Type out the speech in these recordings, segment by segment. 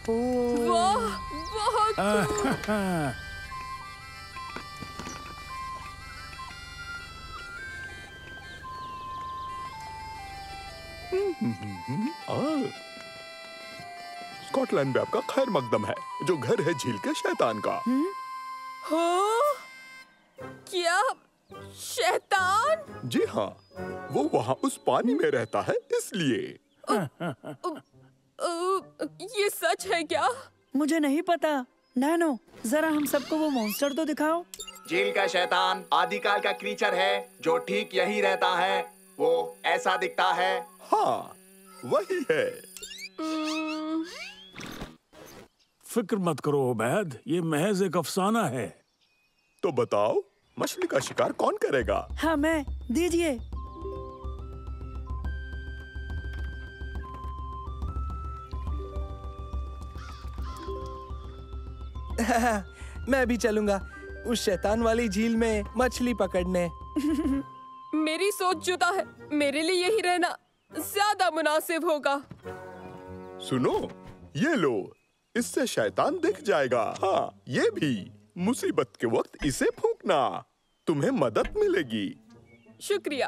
वाह, बहुत स्कॉटलैंड में आपका खैर मकदम है, जो घर है झील के शैतान का। हाँ? क्या शैतान? जी हाँ, वो वहाँ उस पानी में रहता है इसलिए। ये सच है क्या? मुझे नहीं पता। नैनो, जरा हम सबको वो मॉन्स्टर तो दिखाओ। झील का शैतान आदिकाल का क्रीचर है जो ठीक यही रहता है। वो ऐसा दिखता है। हाँ, वही है। फिक्र मत करो उबैद, ये महज एक अफसाना है। तो बताओ, मछली का शिकार कौन करेगा? हाँ मैं, दीजिए। मैं भी चलूंगा उस शैतान वाली झील में मछली पकड़ने। मेरी सोच जुदा है, मेरे लिए यही रहना ज्यादा मुनासिब होगा। सुनो, ये लो, इससे शैतान दिख जाएगा। हाँ, ये भी मुसीबत के वक्त इसे फूंकना, तुम्हें मदद मिलेगी। शुक्रिया।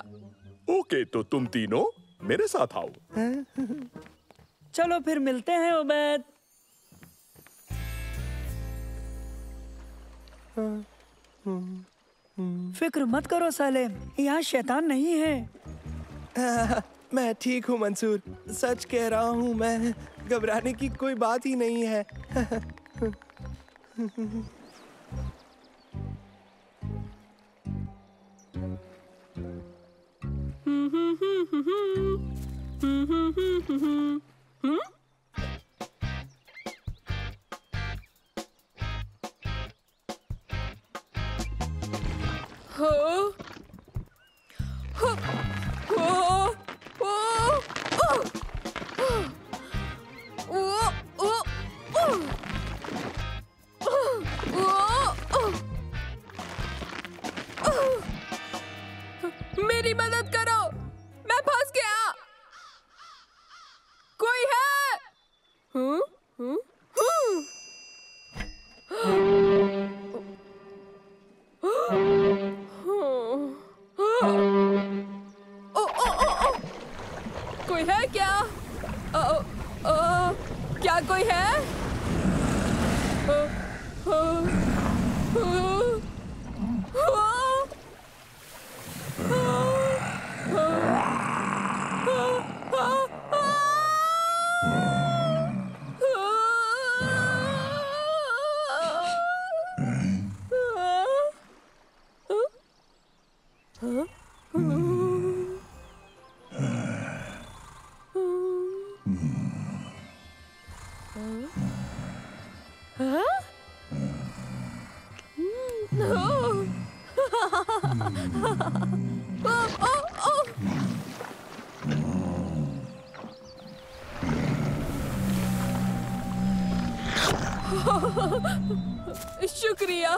ओके, तो तुम तीनों मेरे साथ आओ। चलो फिर मिलते हैं उबैद। फिक्र मत करो सालेम, यहाँ शैतान नहीं है। मैं ठीक हूँ मंसूर, सच कह रहा हूँ मैं। घबराने की कोई बात ही नहीं है। मेरी मदद करो, मैं फंस गया। कोई है? कोई है क्या? क्या कोई है? शुक्रिया।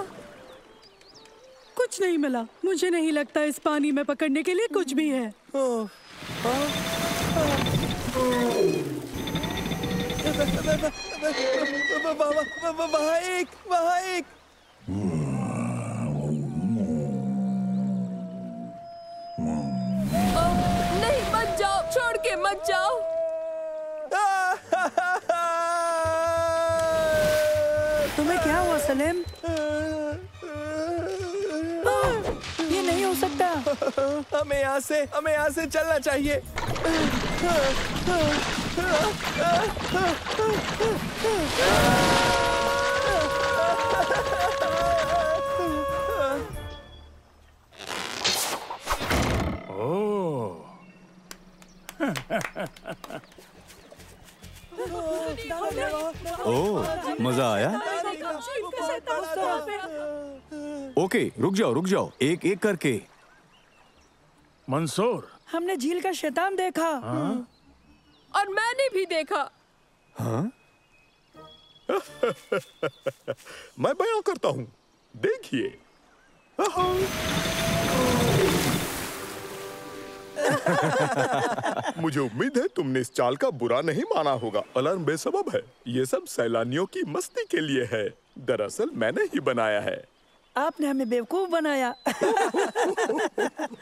कुछ नहीं मिला। मुझे नहीं लगता इस पानी में पकड़ने के लिए कुछ भी है। वहाँ एक। नहीं, मत जाओ, छोड़ के मत जाओ। तुम्हें क्या हुआ सलेम? ये नहीं हो सकता। हमें यहाँ से चलना चाहिए। ओह, ओह, मजा आया? ओके, रुक जाओ, एक एक करके। मंसूर, हमने झील का शैतान देखा। और मैंने भी देखा। हाँ? मैं बयां करता हूँ, देखिए। मुझे उम्मीद है तुमने इस चाल का बुरा नहीं माना होगा। अलार्म बेसबब है। ये सब सैलानियों की मस्ती के लिए है। दरअसल मैंने ही बनाया है। आपने हमें बेवकूफ बनाया।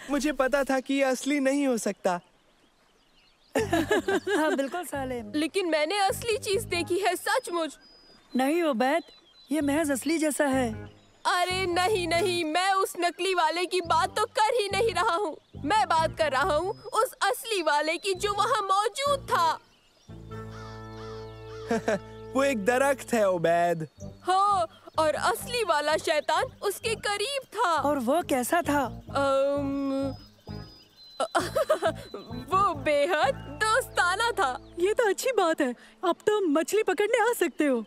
मुझे पता था कि ये असली नहीं हो सकता। हाँ बिल्कुल सालेम। लेकिन मैंने असली चीज देखी है, सचमुच। नहीं उबैद, ये महज असली जैसा है। अरे नहीं नहीं, मैं उस नकली वाले की बात तो कर ही नहीं रहा हूँ। मैं बात कर रहा हूँ उस असली वाले की जो वहाँ मौजूद था। वो एक दरख्त है उबैद। हाँ, और असली वाला शैतान उसके करीब था। और वो कैसा था? वो बेहद दोस्ताना था। ये तो अच्छी बात है। अब तो मछली पकड़ने आ सकते हो।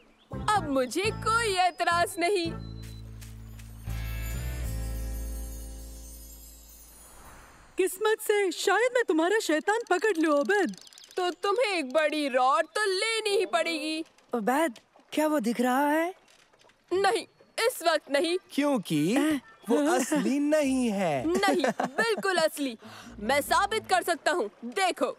अब मुझे कोई एतराज नहीं। किस्मत से शायद मैं तुम्हारा शैतान पकड़ लूं उबैद। तो तुम्हें एक बड़ी रॉड तो लेनी ही पड़ेगी। उबैद, क्या वो दिख रहा है? नहीं, इस वक्त नहीं। क्योंकि वो असली नहीं है। नहीं, बिल्कुल असली। मैं साबित कर सकता हूँ, देखो।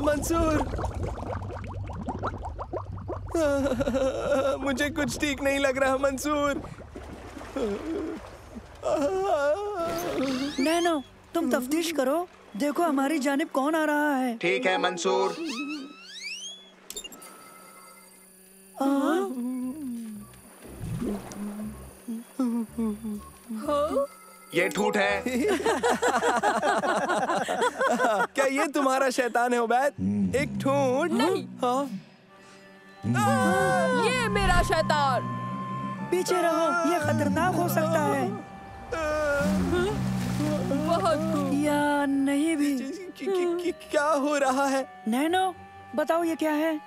मंसूर, मुझे कुछ ठीक नहीं लग रहा मंसूर। नैनो, तुम तफ्तीश करो, देखो हमारी जानिब कौन आ रहा है। ठीक है मंसूर। ये ठूठ है। क्या ये तुम्हारा शैतान है उबैद? एक ठूठ? नहीं। हाँ? ये मेरा शैतान। पीछे रहो, ये खतरनाक हो सकता है। बहुत या नहीं भी। क्या हो रहा है? नैनो, बताओ ये क्या है?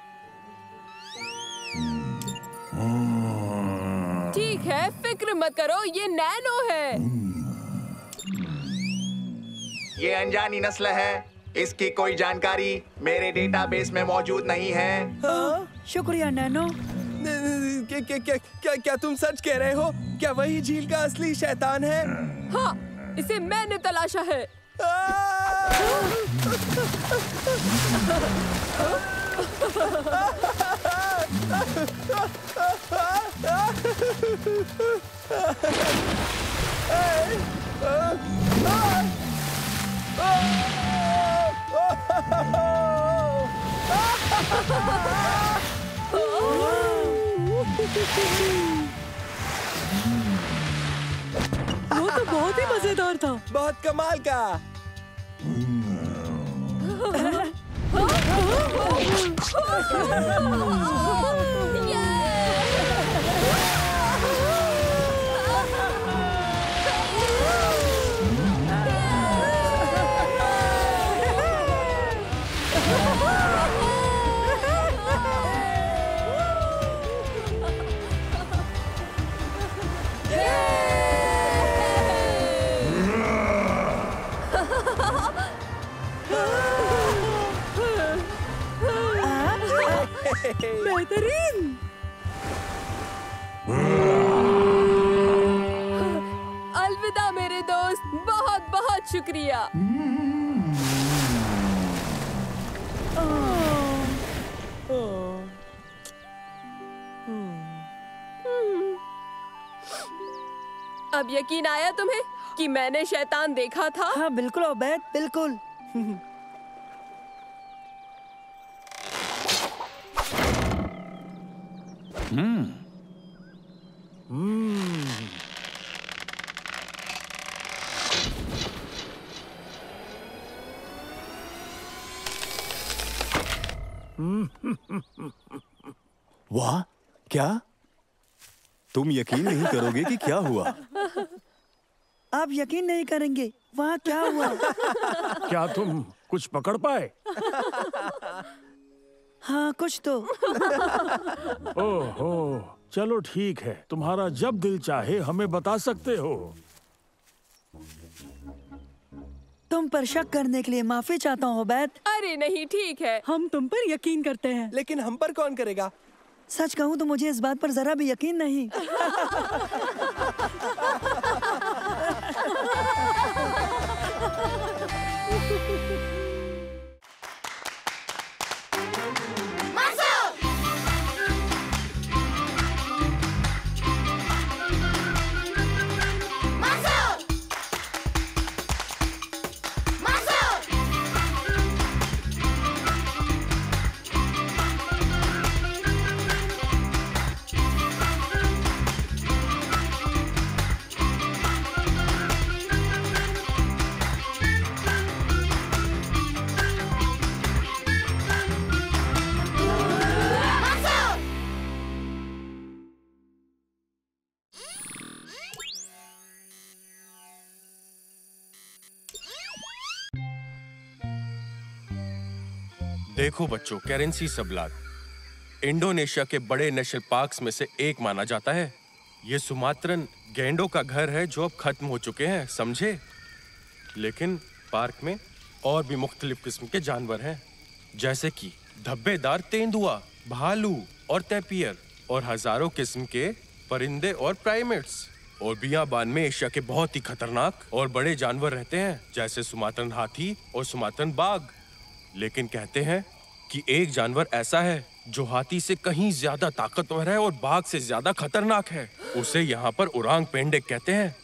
ठीक है, फिक्र मत करो, ये नैनो है। ये अनजानी नस्ल है। इसकी कोई जानकारी मेरे डेटाबेस में मौजूद नहीं है। शुक्रिया नैनो। क्या तुम सच कह रहे हो? क्या वही झील का असली शैतान है? हाँ, इसे मैंने तलाशा है। वो तो बहुत ही मजेदार था। बहुत कमाल का। बेहतरीन। अलविदा मेरे दोस्त, बहुत बहुत शुक्रिया। अब यकीन आया तुम्हें कि मैंने शैतान देखा था? हाँ बिल्कुल उबैद, बिल्कुल। वाह, क्या? तुम यकीन नहीं करोगे कि क्या हुआ। आप यकीन नहीं करेंगे, वहाँ क्या हुआ। क्या तुम कुछ पकड़ पाए? हाँ, कुछ तो। ओहो, चलो ठीक है, तुम्हारा जब दिल चाहे हमें बता सकते हो। तुम पर शक करने के लिए माफी चाहता हूँ उबैद। अरे नहीं, ठीक है। हम तुम पर यकीन करते हैं। लेकिन हम पर कौन करेगा? सच कहूँ तो मुझे इस बात पर जरा भी यकीन नहीं। देखो बच्चों, कैरेंसी सबलात इंडोनेशिया के बड़े नेशनल पार्क्स में से एक माना जाता है। ये सुमात्रन गैंडों का घर है जो अब खत्म हो चुके हैं, समझे? लेकिन पार्क में और भी मुख्तलिफ किस्म के जानवर हैं, जैसे कि धब्बेदार तेंदुआ, भालू और तैपियर, और हजारों किस्म के परिंदे और प्राइमेट्स। और बियाबान में एशिया के बहुत ही खतरनाक और बड़े जानवर रहते हैं, जैसे सुमात्रन हाथी और सुमात्रन बाघ। लेकिन कहते हैं कि एक जानवर ऐसा है जो हाथी से कहीं ज्यादा ताकतवर है और बाघ से ज्यादा खतरनाक है। उसे यहाँ पर उरांग पेंडेक कहते हैं,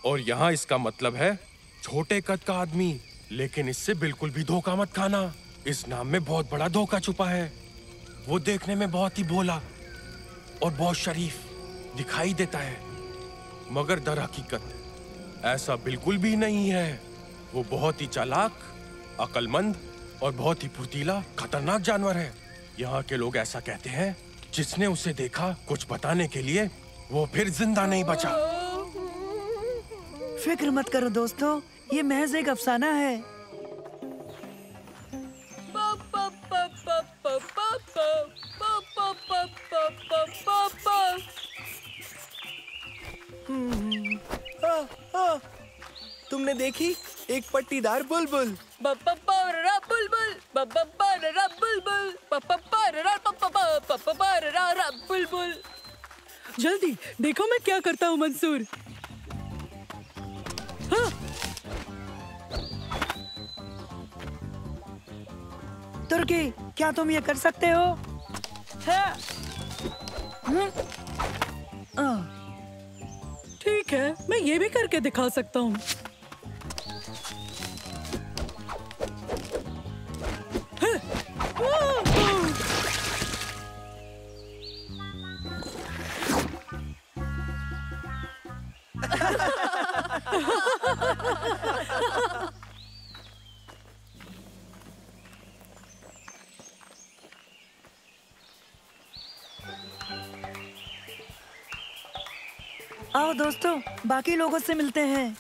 और यहाँ इसका मतलब है छोटे कद का आदमी। लेकिन इससे बिल्कुल भी धोखा मत खाना, इस नाम में बहुत बड़ा धोखा छुपा है। वो देखने में बहुत ही भोला और बहुत शरीफ दिखाई देता है, मगर दर हकीकत ऐसा बिल्कुल भी नहीं है। वो बहुत ही चालाक, अक्लमंद और बहुत ही फुर्तीला खतरनाक जानवर है। यहाँ के लोग ऐसा कहते हैं, जिसने उसे देखा कुछ बताने के लिए वो फिर जिंदा नहीं बचा। फिक्र मत करो दोस्तों, ये महज एक अफसाना है। तुमने देखी एक पट्टीदार बुलबुल। जल्दी देखो मैं क्या करता हूँ मंसूर। हाँ। तुर्की, क्या तुम ये कर सकते हो? हाँ। ठीक है, मैं ये भी करके दिखा सकता हूँ। आओ दोस्तों, बाकी लोगों से मिलते हैं।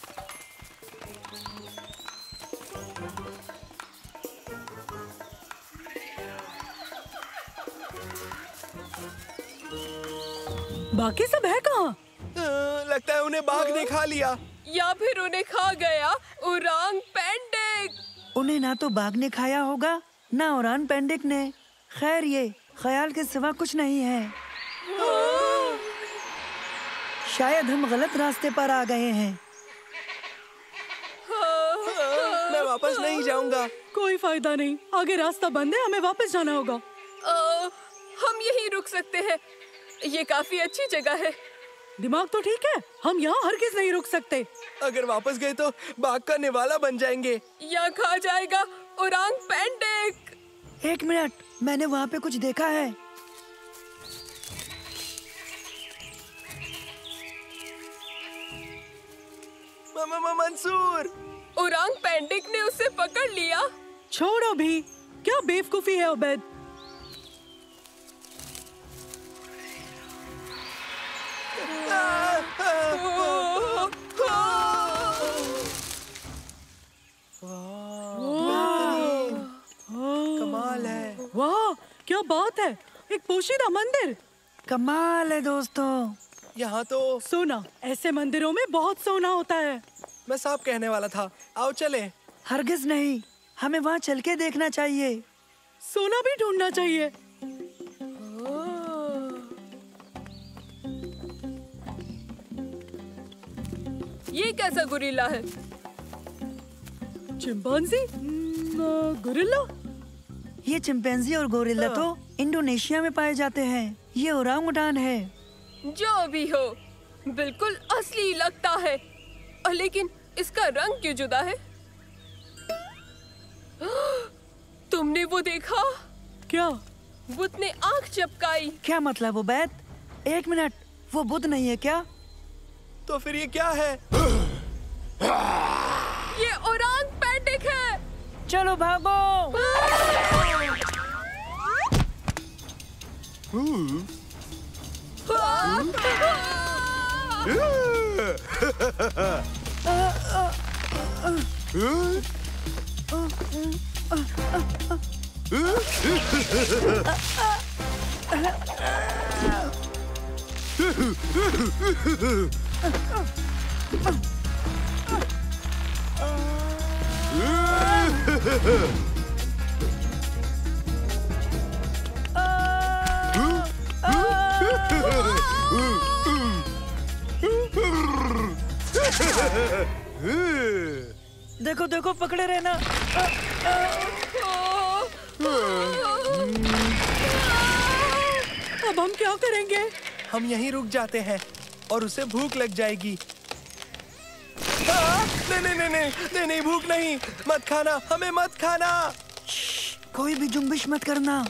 बाकी सब है कहाँ? लगता है उन्हें बाघ ने खा लिया, या फिर उन्हें खा गया उरांग पेंडेक। उन्हें ना तो बाघ ने खाया होगा, ना उरांग पेंडेक ने। खैर, ये ख्याल के सिवा कुछ नहीं है। शायद हम गलत रास्ते पर आ गए हैं। मैं वापस नहीं जाऊंगा। कोई फायदा नहीं, आगे रास्ता बंद है, हमें वापस जाना होगा। हम यहीं रुक सकते हैं, ये काफी अच्छी जगह है। दिमाग तो ठीक है, हम यहाँ हरगिज नहीं रुक सकते। अगर वापस गए तो बाघ का निवाला बन जाएंगे या खा जाएगा उरांग पेंडेक। एक मिनट, मैंने वहाँ पे कुछ देखा है। मंसूर। ओरांग पेंडिक ने उसे पकड़ लिया। छोड़ो भी, क्या बेवकूफी है उबैद। कमाल है। वाह, क्या बात है, एक पोशीदा मंदिर। कमाल है दोस्तों। यहाँ तो सोना, ऐसे मंदिरों में बहुत सोना होता है। मैं साफ कहने वाला था। आओ चले। हरगिज नहीं, हमें वहाँ चल के देखना चाहिए। सोना भी ढूंढना चाहिए। ये कैसा गुरिल्ला है? चिंपांजी? गुरिल्ला? ये चिंपैंजी और गोरिल्ला तो इंडोनेशिया में पाए जाते हैं। ये ओरांगउटान है। जो भी हो, बिल्कुल असली लगता है। लेकिन इसका रंग क्यों जुदा है? तुमने वो देखा? क्या? बुद्ध ने आंख झपकाई। क्या मतलब उबैद? एक मिनट, वो बुद्ध नहीं है क्या? तो फिर ये क्या है? ये ओरांग पेंडिक है। चलो भागो। देखो देखो, पकड़े रहना। अब हम क्या करेंगे? हम यहीं रुक जाते हैं और उसे भूख लग जाएगी। नहीं नहीं, भूख नहीं। मत खाना, हमें मत खाना। कोई भी जुम्बिश मत करना।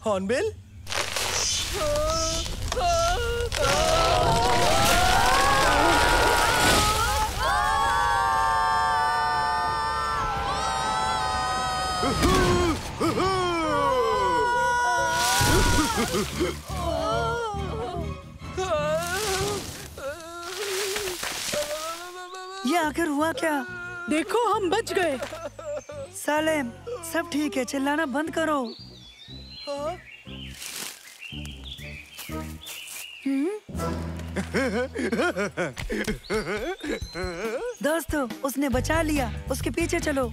हॉर्नबिल? ये आखिर हुआ क्या? देखो, हम बच गए। सालेम, सब ठीक है, चिल्लाना बंद करो। दोस्तों, उसने बचा लिया। उसके पीछे चलो।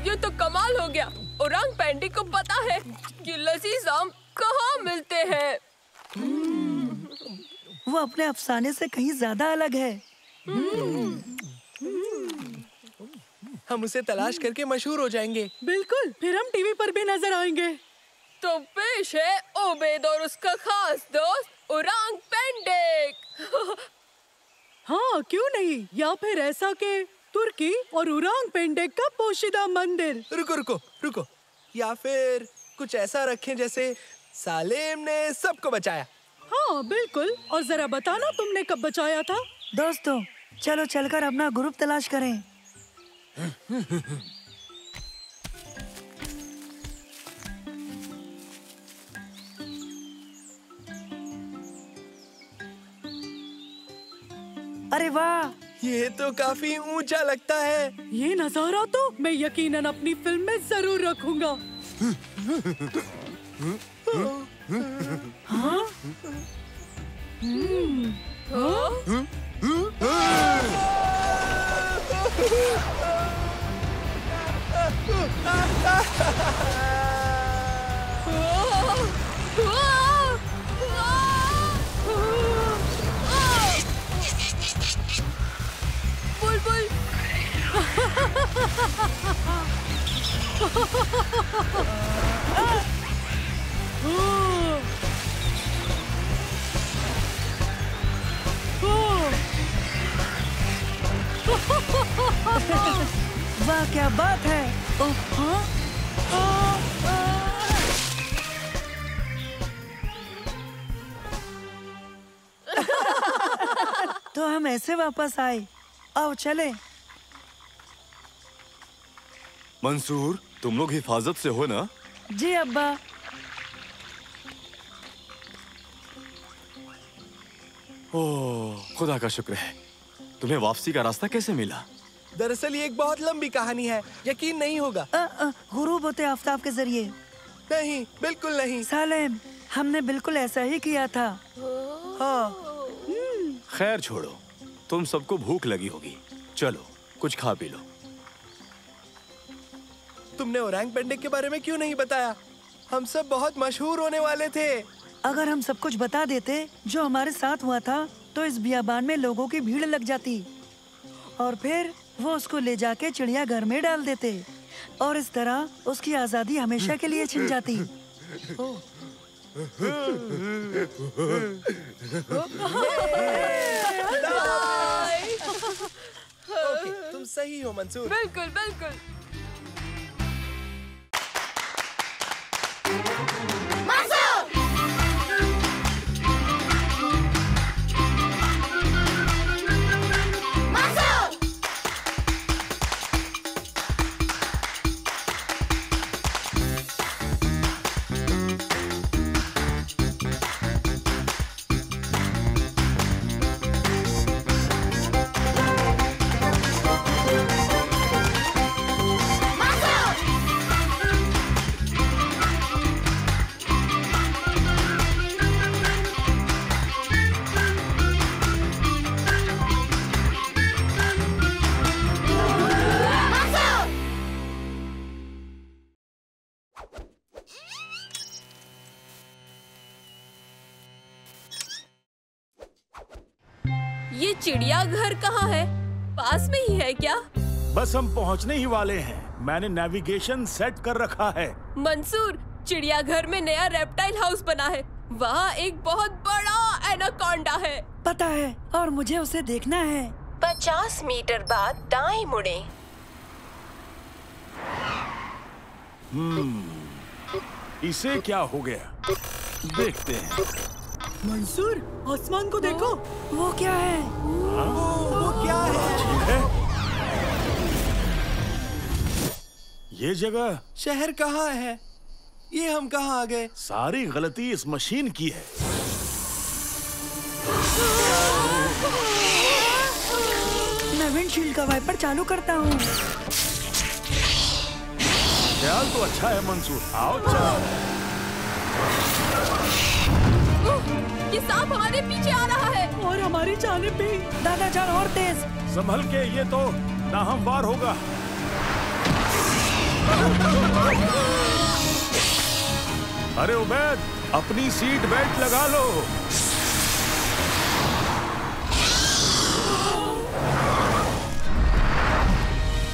ये तो कमाल हो गया। ओरांग पेंडिक को पता है कि लजीज आम कहाँ मिलते हैं। वो अपने अफसाने से कहीं ज्यादा अलग है। हम उसे तलाश करके मशहूर हो जाएंगे। बिल्कुल, फिर हम टीवी पर भी नजर आएंगे। तो पेश है ओबेद और उसका खास दोस्त ओरांग पेंडिक। हाँ, क्यों नहीं? या फिर ऐसा के तुर्की और ओरांग पेंडिक का पोशीदा मंदिर। रुको रुको रुको, या फिर कुछ ऐसा रखें जैसे सालेम ने सबको बचाया। हाँ बिल्कुल, और जरा बताना तुमने कब बचाया था? दोस्तों, चलो चलकर अपना ग्रुप तलाश करें। अरे वाह, ये तो काफी ऊंचा लगता है। ये नजारा तो मैं यकीनन अपनी फिल्म में जरूर रखूंगा। हाँ? बुलबुल। वाह क्या बात है। ओह, हाँ? तो हम ऐसे वापस आए। आओ चले। मंसूर, तुम लोग हिफाजत से हो ना? जी अब्बा। ओह, खुदा का शुक्र है। तुम्हें वापसी का रास्ता कैसे मिला? दरअसल ये एक बहुत लंबी कहानी है, यकीन नहीं होगा। गुरूब होते आफ्ताब के जरिए। नहीं, बिल्कुल नहीं। सालेम, हमने बिल्कुल ऐसा ही किया था। हाँ। खैर छोड़ो, तुम सबको भूख लगी होगी। चलो कुछ खा पी लो। तुमने ओरांग पेंडेक के बारे में क्यों नहीं बताया? हम सब बहुत मशहूर होने वाले थे। अगर हम सब कुछ बता देते जो हमारे साथ हुआ था, तो इस बियाबान में लोगों की भीड़ लग जाती और फिर वो उसको ले जाके चिड़ियाघर में डाल देते और इस तरह उसकी आजादी हमेशा के लिए छिन जाती। तुम सही हो मंसूर। बिल्कुल बिल्कुल। ये चिड़ियाघर कहाँ है? पास में ही है क्या? बस हम पहुँचने ही वाले हैं। मैंने नेविगेशन सेट कर रखा है। मंसूर, चिड़ियाघर में नया रेप्टाइल हाउस बना है। वहाँ एक बहुत बड़ा एनाकोंडा है। पता है, और मुझे उसे देखना है। 50 मीटर बाद दाएं मुड़ें। इसे क्या हो गया? देखते हैं। मंसूर, आसमान को देखो। वो क्या है? वो क्या है? ये जगह, शहर कहाँ है? ये हम कहाँ आ गए? सारी गलती इस मशीन की है। मैं विंडशील्ड का वाइपर चालू करता हूँ। ख्याल तो अच्छा है मंसूर। आओ चलो। ये सांप हमारे पीछे आ रहा है और हमारी जानिब भी। दादा जान और तेज। संभल के, ये तो नाहमवार होगा। अरे उबैद, अपनी सीट बेल्ट लगा लो।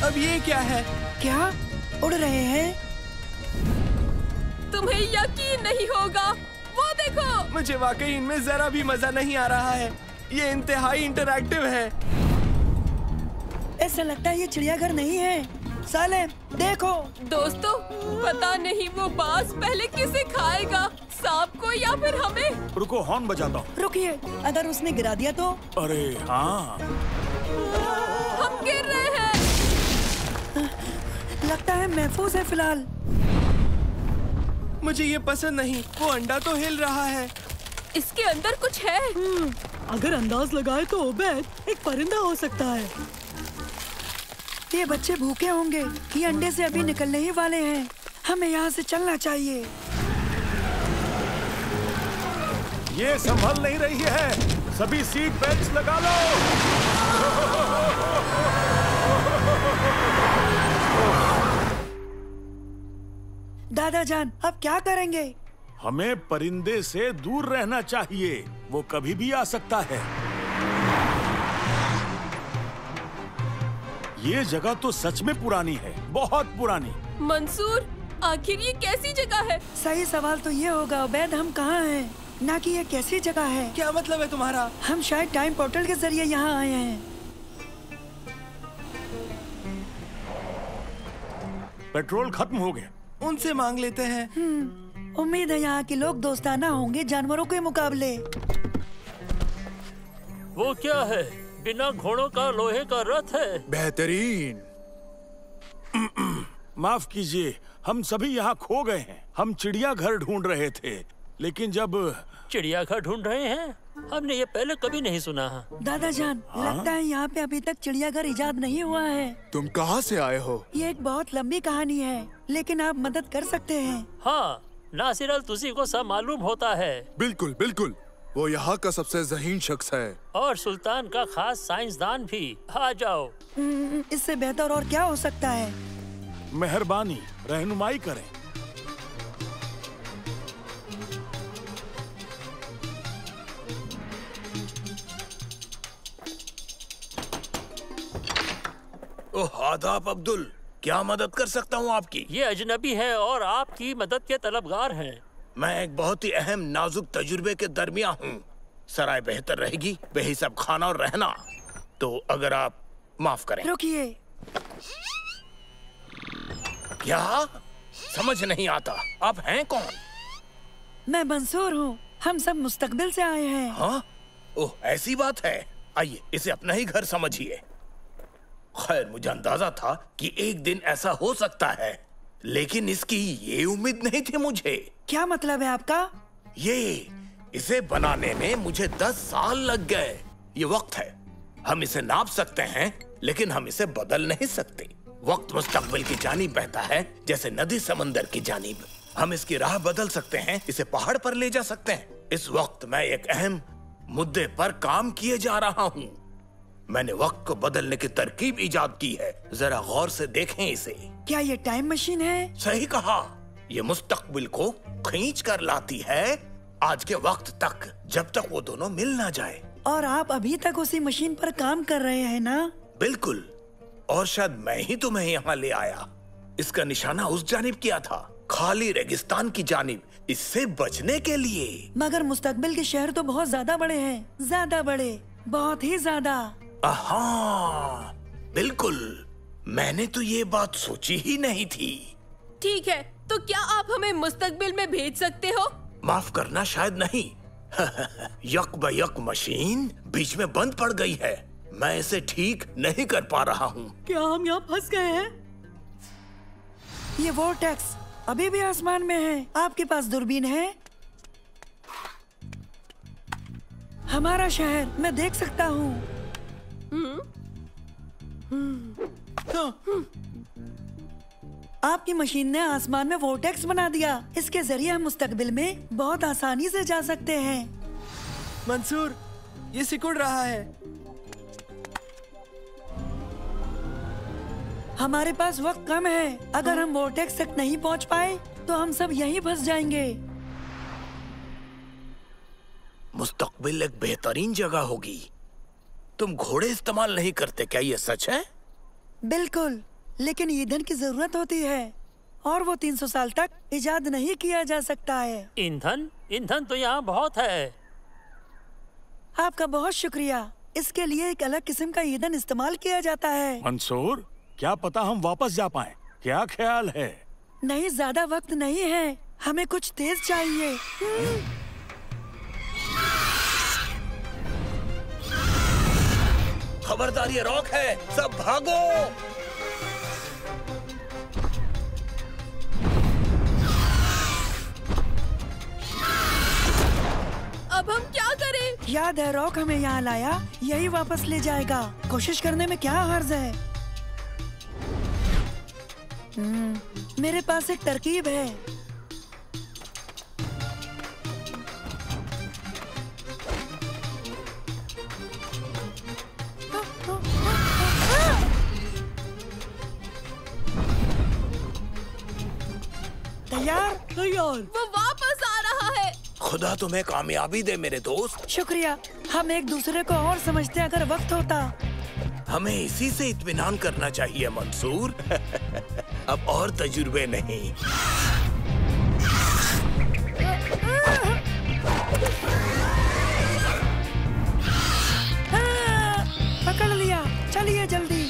अब ये क्या है? क्या उड़ रहे हैं? तुम्हें यकीन नहीं होगा, वो देखो। मुझे वाकई इनमें जरा भी मजा नहीं आ रहा है। ये इंतहाई इंटरैक्टिव है। ऐसा लगता है ये चिड़ियाघर नहीं है। सालेम, देखो। दोस्तों, पता नहीं वो बाज पहले किसे खाएगा, सांप को या फिर हमें। रुको, हॉर्न बजाता हूँ। रुकिए, अगर उसने गिरा दिया तो? अरे हाँ, हम गिर रहे हैं। लगता है महफूज है फिलहाल। मुझे ये पसंद नहीं। वो अंडा तो हिल रहा है। इसके अंदर कुछ है। अगर अंदाज लगाए तो उबैद एक परिंदा हो सकता है। ये बच्चे भूखे होंगे। ये अंडे से अभी निकलने ही वाले हैं। हमें यहाँ से चलना चाहिए। ये संभल नहीं रही है। सभी सीट बेल्ट लगा लो। दादा जान, अब क्या करेंगे? हमें परिंदे से दूर रहना चाहिए। वो कभी भी आ सकता है। ये जगह तो सच में पुरानी है, बहुत पुरानी। मंसूर, आखिर ये कैसी जगह है? सही सवाल तो ये होगा उबैद, हम कहाँ हैं, ना कि ये कैसी जगह है। क्या मतलब है तुम्हारा? हम शायद टाइम पोर्टल के जरिए यहाँ आए हैं। पेट्रोल खत्म हो गया। उनसे मांग लेते हैं। उम्मीद है यहाँ के लोग दोस्ताना होंगे जानवरों के मुकाबले। वो क्या है? बिना घोड़ों का लोहे का रथ है। बेहतरीन। माफ कीजिए, हम सभी यहाँ खो गए हैं। हम चिड़ियाघर ढूंढ रहे थे, लेकिन जब चिड़ियाघर ढूंढ रहे हैं? हमने ये पहले कभी नहीं सुना। दादा जान, लगता है यहाँ पे अभी तक चिड़ियाघर इजाद नहीं हुआ है। तुम कहाँ से आए हो? ये एक बहुत लंबी कहानी है, लेकिन आप मदद कर सकते हैं। हाँ, नासिर अल तुसी को सब मालूम होता है। बिल्कुल बिल्कुल, वो यहाँ का सबसे ज़हीन शख्स है। और सुल्तान का खास साइंसदान भी। आ जाओ। इससे बेहतर और क्या हो सकता है? मेहरबानी, रहनुमाई करें। ओह, आदाब अब्दुल, क्या मदद कर सकता हूँ आपकी? ये अजनबी है और आपकी मदद के तलबगार हैं। मैं एक बहुत ही अहम नाजुक तजुर्बे के दरमियान हूँ। सराय बेहतर रहेगी बेहिसाब खाना और रहना, तो अगर आप माफ करें। रुकिए। क्या? समझ नहीं आता, आप हैं कौन? मैं मंसूर हूँ, हम सब मुस्तकबिल से आए हैं। हाँ? ओह, ऐसी बात है। आइए, इसे अपना ही घर समझिए। खैर, मुझे अंदाजा था कि एक दिन ऐसा हो सकता है, लेकिन इसकी ये उम्मीद नहीं थी मुझे। क्या मतलब है आपका? इसे बनाने में मुझे 10 साल लग गए। ये वक्त है, हम इसे नाप सकते हैं, लेकिन हम इसे बदल नहीं सकते। वक्त मुस्तकबिल की जानिब बहता है जैसे नदी समंदर की जानिब। हम इसकी राह बदल सकते हैं, इसे पहाड़ पर ले जा सकते हैं। इस वक्त मैं एक अहम मुद्दे पर काम किए जा रहा हूँ। मैंने वक्त को बदलने की तरकीब इजाद की है, जरा गौर से देखें इसे। क्या ये टाइम मशीन है? सही कहा, ये मुस्तकबिल को खींच कर लाती है आज के वक्त तक, जब तक वो दोनों मिल ना जाए। और आप अभी तक उसी मशीन पर काम कर रहे हैं ना? बिल्कुल, और शायद मैं ही तुम्हें यहाँ ले आया। इसका निशाना उस जानिब किया था, खाली रेगिस्तान की जानिब, इससे बचने के लिए। मगर मुस्तकबिल के शहर तो बहुत ज्यादा बड़े हैं, ज्यादा बड़े, बहुत ही ज्यादा। हाँ, बिल्कुल, मैंने तो ये बात सोची ही नहीं थी। ठीक है, तो क्या आप हमें मुस्तकबिल में भेज सकते हो? माफ करना, शायद नहीं। यक ब यक मशीन बीच में बंद पड़ गई है, मैं इसे ठीक नहीं कर पा रहा हूँ। क्या हम यहाँ फंस गए हैं? ये वोर्टेक्स अभी भी आसमान में है। आपके पास दूरबीन है? हमारा शहर मैं देख सकता हूँ। आपकी मशीन ने आसमान में वोर्टेक्स बना दिया। इसके जरिए हम मुस्तकबिल में बहुत आसानी से जा सकते हैं। मंसूर, ये सिकुड़ रहा है। हमारे पास वक्त कम है। अगर हम वोर्टेक्स तक नहीं पहुंच पाए तो हम सब यहीं फंस जाएंगे। मुस्तकबिल एक बेहतरीन जगह होगी। तुम घोड़े इस्तेमाल नहीं करते, क्या ये सच है? बिल्कुल, लेकिन ईंधन की जरूरत होती है और वो 300 साल तक इजाद नहीं किया जा सकता है। ईंधन? ईंधन तो यहाँ बहुत है। आपका बहुत शुक्रिया। इसके लिए एक अलग किस्म का ईंधन इस्तेमाल किया जाता है। मंसूर, क्या पता हम वापस जा पाएं? क्या ख्याल है? नहीं, ज्यादा वक्त नहीं है, हमें कुछ तेज चाहिए। खबरदार, ये रॉक है, सब भागो। अब हम क्या करें? याद है, रॉक हमें यहाँ लाया, यही वापस ले जाएगा। कोशिश करने में क्या हर्ज है? मेरे पास एक तरकीब है। तैयार? तैयार। वो वापस आ रहा है। खुदा तुम्हें कामयाबी दे मेरे दोस्त। शुक्रिया। हम एक दूसरे को और समझते अगर वक्त होता। हमें इसी से इत्मीनान करना चाहिए मंसूर। अब और तजुर्बे नहीं। पकड़ लिया, चलिए जल्दी।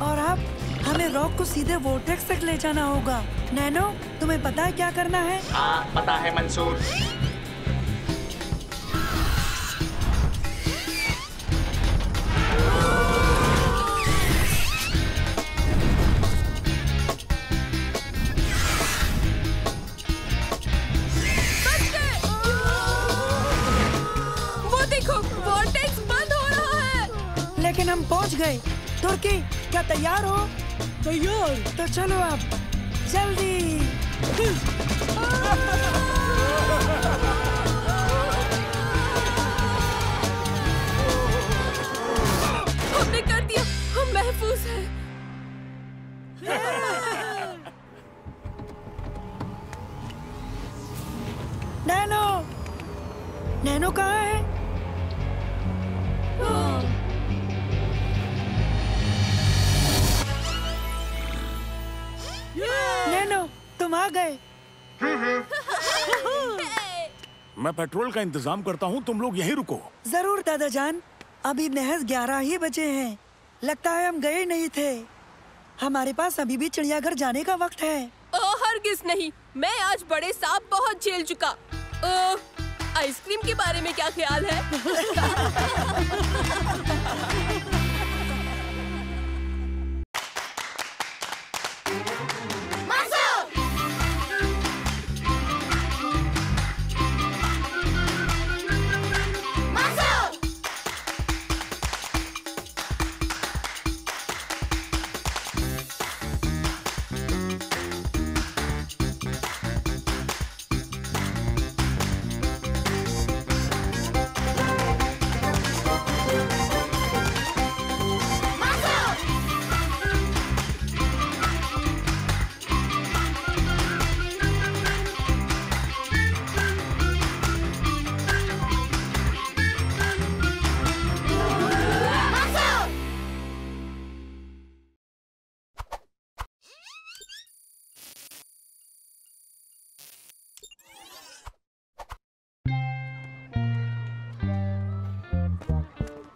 और अब हमें हमें रॉक को सीधे वोर्टेक्स तक ले जाना होगा। नैनो, तुम्हें पता है क्या करना है? हाँ, पता है मंसूर। वो देखो, वोर्टेक्स बंद हो रहा है। लेकिन हम पहुंच गए। तुर्की, क्या तैयार हो? तैयार। तो चलो अब, जल्दी। हमने कर दिया, हम महफूज हैं। नैनो, नैनो कहाँ है? नैनो, तुम आ गए। मैं पेट्रोल का इंतजाम करता हूँ, तुम लोग यहीं रुको। जरूर दादा जान। अभी महज 11 ही बजे हैं। लगता है हम गए नहीं थे। हमारे पास अभी भी चिड़ियाघर जाने का वक्त है। हरगिज़ नहीं, मैं आज बड़े सांप बहुत झेल चुका। आइसक्रीम के बारे में क्या ख्याल है?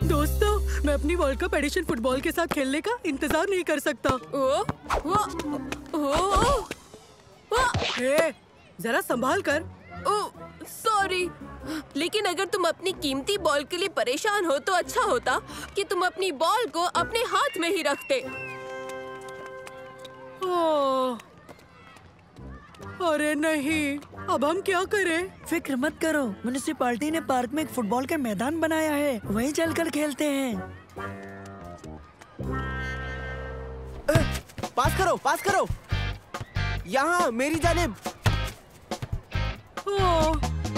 दोस्तों, मैं अपनी वर्ल्ड कप एडिशन फुटबॉल के साथ खेलने का इंतजार नहीं कर सकता। जरा संभाल कर। सॉरी, लेकिन अगर तुम अपनी कीमती बॉल के लिए परेशान हो तो अच्छा होता कि तुम अपनी बॉल को अपने हाथ में ही रखते। अरे नहीं, अब हम क्या करें? फिक्र मत करो, म्युनिसिपैलिटी ने पार्क में एक फुटबॉल का मैदान बनाया है, वहीं चलकर खेलते हैं। पास करो, पास करो। यहाँ मेरी जानिब।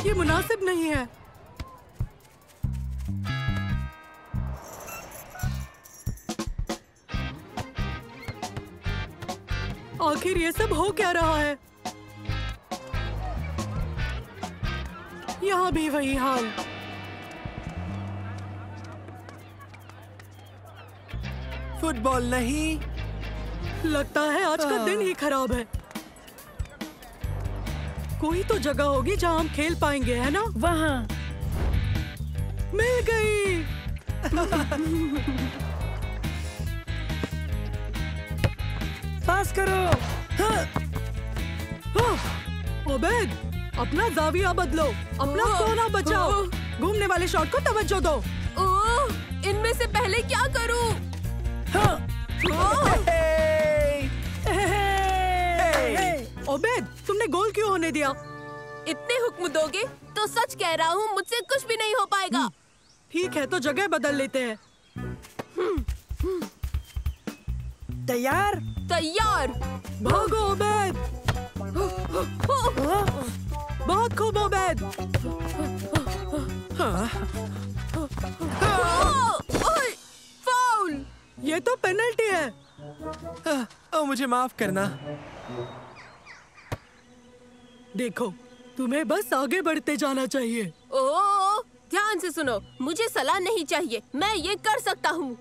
ये मुनासिब नहीं है। आखिर ये सब हो क्या रहा है? यहाँ भी वही हाल। फुटबॉल नहीं। लगता है आज का दिन ही खराब है। कोई तो जगह होगी जहाँ हम खेल पाएंगे, है ना? वहाँ मिल गई। पास करो। ओबेद, अपना जाविया बदलो, अपना कोना बचाओ। घूमने वाले शॉट को तवज्जो दो। इनमें से पहले क्या करूं? ओबेद, तुमने गोल क्यों होने दिया? इतने हुक्म दोगे तो सच कह रहा हूँ, मुझसे कुछ भी नहीं हो पाएगा। ठीक है, तो जगह बदल लेते हैं। तैयार? तैयार। भागो ओबेद। बहुत खूब ओबेद। फाउल। ये तो पेनल्टी है। मुझे माफ करना। देखो, तुम्हें बस आगे बढ़ते जाना चाहिए। ध्यान से सुनो, मुझे सलाह नहीं चाहिए, मैं ये कर सकता हूँ।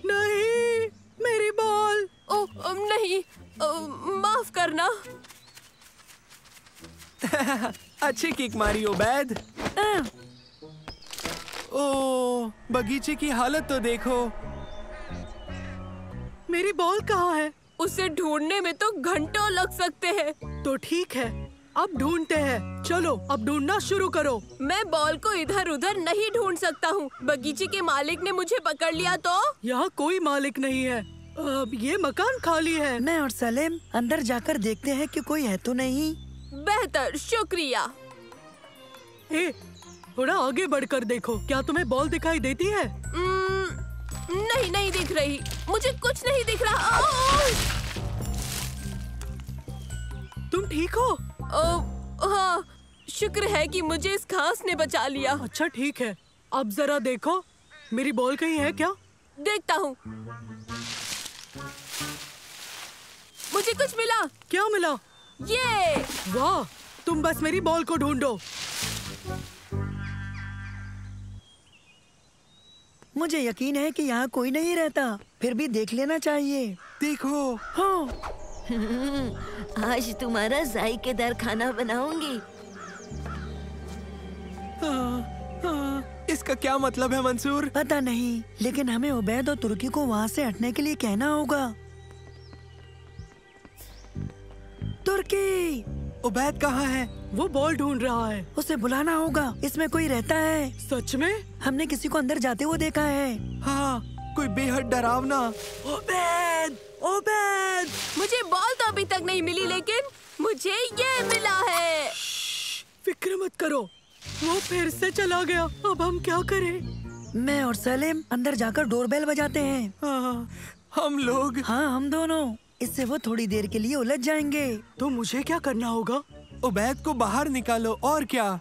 नहीं, मेरी बॉल। नहीं, माफ करना। अच्छी किक मारी उबैद। ओ, बगीचे की हालत तो देखो। मेरी बॉल कहाँ है? उसे ढूंढने में तो घंटों लग सकते हैं। तो ठीक है, अब ढूंढते हैं। चलो अब ढूंढना शुरू करो। मैं बॉल को इधर उधर नहीं ढूंढ सकता हूँ। बगीचे के मालिक ने मुझे पकड़ लिया तो? यहाँ कोई मालिक नहीं है। अब ये मकान खाली है। मैं और सलीम अंदर जाकर देखते हैं कि कोई है तो नहीं। बेहतर, शुक्रिया। थोड़ा आगे बढ़कर देखो, क्या तुम्हें बॉल दिखाई देती है? नहीं दिख रही। मुझे कुछ नहीं दिख रहा। तुम ठीक हो? हाँ, शुक्र है कि मुझे इस घास ने बचा लिया। अच्छा ठीक है, अब जरा देखो, मेरी बॉल कहीं है क्या? देखता हूँ। मुझे कुछ मिला। क्या मिला? ये। वाह, तुम बस मेरी बॉल को ढूंढो। मुझे यकीन है कि यहाँ कोई नहीं रहता, फिर भी देख लेना चाहिए। देखो। हाँ। आज तुम्हारा जायकेदार खाना बनाऊंगी। इसका क्या मतलब है मंसूर? पता नहीं, लेकिन हमें उबैद और तुर्की को वहाँ से हटने के लिए कहना होगा। तुर्की! उबैद कहाँ है? वो बॉल ढूंढ रहा है। उसे बुलाना होगा, इसमें कोई रहता है। सच में? हमने किसी को अंदर जाते हुए देखा है। हाँ, कोई बेहद डरावना। उबैद! उबैद! मुझे बॉल तो अभी तक नहीं मिली, लेकिन मुझे ये मिला है। फिक्र मत करो, वो फिर से चला गया। अब हम क्या करें? मैं और सलीम अंदर जाकर डोरबेल बजाते हैं। हम लोग? हाँ, हम दोनों। इससे वो थोड़ी देर के लिए उलझ जाएंगे। तो मुझे क्या करना होगा? उबैद को बाहर निकालो। और क्या?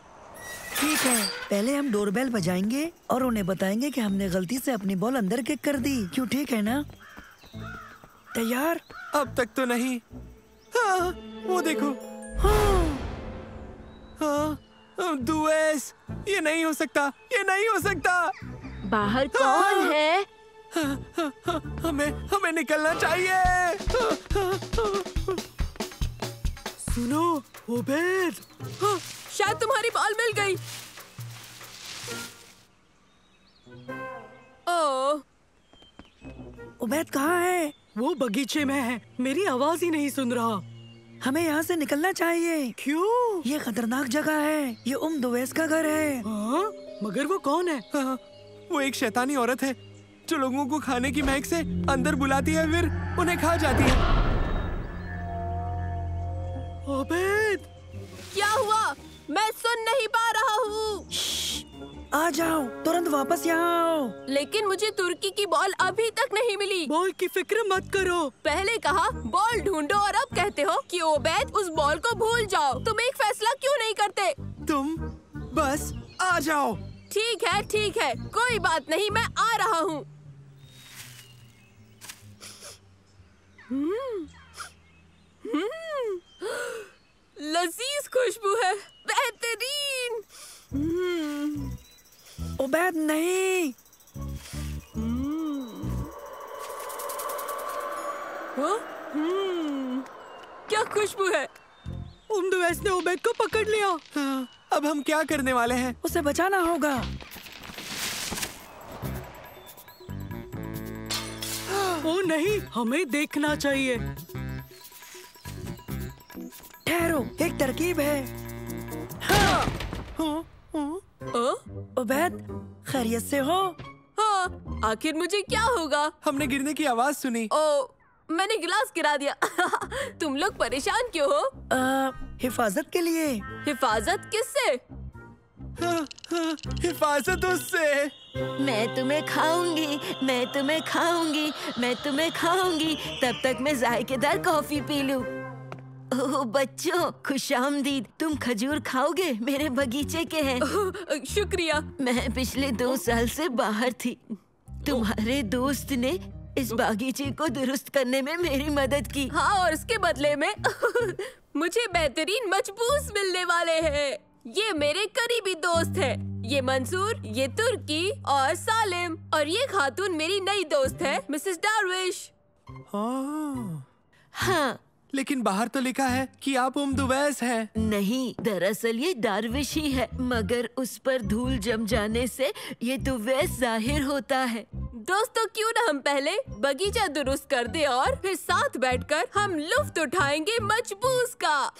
ठीक है, पहले हम डोरबेल बजाएंगे और उन्हें बताएंगे कि हमने गलती से अपनी बॉल अंदर किक कर दी। क्यों, ठीक है ना? तैयार? अब तक तो नहीं। हाँ, वो देखो। हाँ, दुएस, ये नहीं हो सकता, ये नहीं हो सकता। बाहर कौन है? हमें निकलना चाहिए। सुनो उबैद, शायद तुम्हारी बॉल मिल गई। ओह, उबैद कहाँ है? वो बगीचे में है, मेरी आवाज ही नहीं सुन रहा। हमें यहाँ से निकलना चाहिए। क्यों? ये खतरनाक जगह है, ये दुवैस का घर है। मगर वो कौन है? वो एक शैतानी औरत है जो लोगों को खाने की महक से अंदर बुलाती है, फिर उन्हें खा जाती है। उबैद! क्या हुआ? मैं सुन नहीं पा रहा हूँ। आ जाओ, तुरंत वापस यहाँ आओ। लेकिन मुझे तुर्की की बॉल अभी तक नहीं मिली। बॉल की फिक्र मत करो। पहले कहा बॉल ढूंढो और अब कहते हो कि उबैद उस बॉल को भूल जाओ। तुम एक फैसला क्यों नहीं करते? तुम बस आ जाओ। ठीक है, कोई बात नहीं, मैं आ रहा हूँ। लजीज खुशबू है, बेहतरीन। उबैद नहीं। क्या खुशबू है? दुवैस ने उबैद को पकड़ लिया। अब हम क्या करने वाले हैं? उसे बचाना होगा। ओ नहीं, हमें देखना चाहिए। ठहरो, एक तरकीब है। उबैद, खैरियत से हो? हाँ, आखिर मुझे क्या होगा? हमने गिरने की आवाज सुनी। ओ, मैंने गिलास गिरा दिया। तुम लोग परेशान क्यों हो? हिफाजत के लिए। हिफाजत किससे? हिफाजत उससे। मैं तुम्हें खाऊंगी, मैं तुम्हें खाऊंगी, मैं तुम्हें खाऊंगी, तब तक मैं जायकेदार कॉफी पी लूं। ओह बच्चों, खुशामदीद। तुम खजूर खाओगे? मेरे बगीचे के हैं। शुक्रिया। मैं पिछले 2 साल से बाहर थी। तुम्हारे दोस्त ने इस बागीचे को दुरुस्त करने में मेरी मदद की। हाँ, और इसके बदले में मुझे बेहतरीन मजबूस मिलने वाले हैं। ये मेरे करीबी दोस्त है। ये मंसूर, ये तुर्की और सालिम, और ये खातून मेरी नई दोस्त है, मिसेस डार्विश। हाँ, लेकिन बाहर तो लिखा है कि आप उम्दुवैस हैं। नहीं, दरअसल ये दारविश ही है, मगर उस पर धूल जम जाने से ये दुवैस जाहिर होता है। दोस्तों, क्यों ना हम पहले बगीचा दुरुस्त कर दे और फिर साथ बैठकर हम लुफ्त उठाएंगे मजबूस का।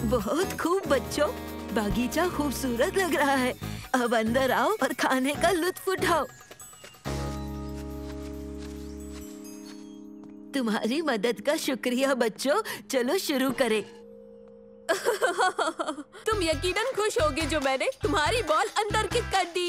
बहुत खूब बच्चों, बागीचा खूबसूरत लग रहा है। अब अंदर आओ और खाने का लुत्फ उठाओ। तुम्हारी मदद का शुक्रिया बच्चों। चलो शुरू करें। तुम यकीनन खुश होगे जो मैंने तुम्हारी बॉल अंदर किक कर दी।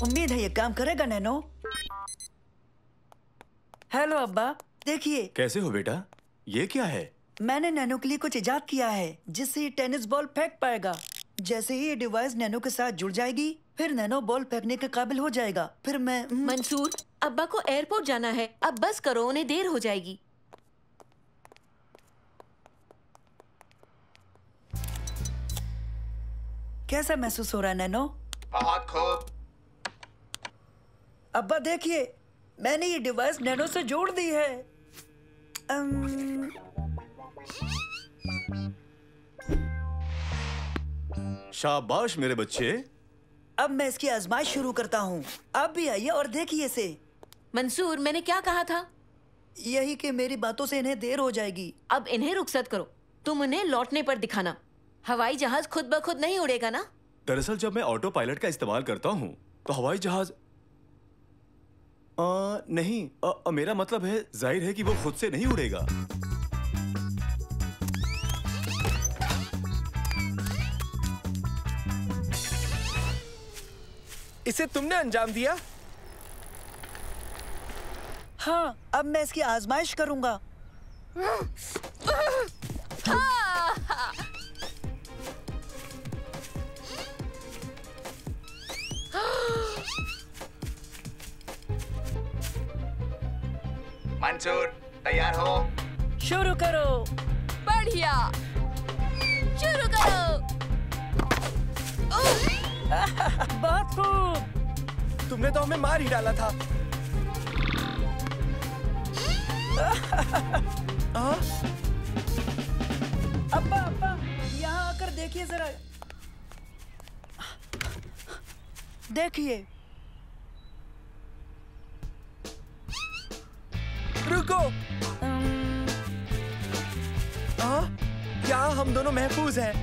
उम्मीद है ये काम करेगा नैनो। हेलो अब्बा, देखिए। कैसे हो बेटा? ये क्या है? मैंने नैनो के लिए कुछ इजाद किया है जिससे ये टेनिस बॉल फेंक पाएगा। जैसे ही ये डिवाइस नैनो के साथ जुड़ जाएगी, फिर नैनो बॉल फेंकने के काबिल हो जाएगा। फिर मैं मंसूर, अब्बा को एयरपोर्ट जाना है। अब बस करो, उन्हें देर हो जाएगी। कैसा महसूस हो रहा है नैनो? बहुत खूब। अब्बा देखिए, मैंने ये डिवाइस नैनो से जोड़ दी है। शाबाश मेरे बच्चे। अब मैं इसकी आजमाइश शुरू करता हूँ। आप भी आइए और देखिए इसे। मंसूर, मैंने क्या कहा था? यही कि मेरी बातों से इन्हें देर हो जाएगी। अब इन्हें रुखसत करो। तुम उन्हें लौटने पर दिखाना। हवाई जहाज खुद ब खुद नहीं उड़ेगा ना? दरअसल जब मैं ऑटो पायलट का इस्तेमाल करता हूँ तो हवाई जहाज नहीं, मेरा मतलब है जाहिर है कि वो खुद से नहीं उड़ेगा। इसे तुमने अंजाम दिया? हाँ, अब मैं इसकी आजमाइश करूंगा। मंसूर, तैयार हो? शुरू करो। बढ़िया, शुरू करो। बहुत खूब। तुमने तो हमें मार ही डाला था। अब्बा, यहाँ आकर देखिए जरा। देखिए। रुको। क्या हम दोनों महफूज हैं?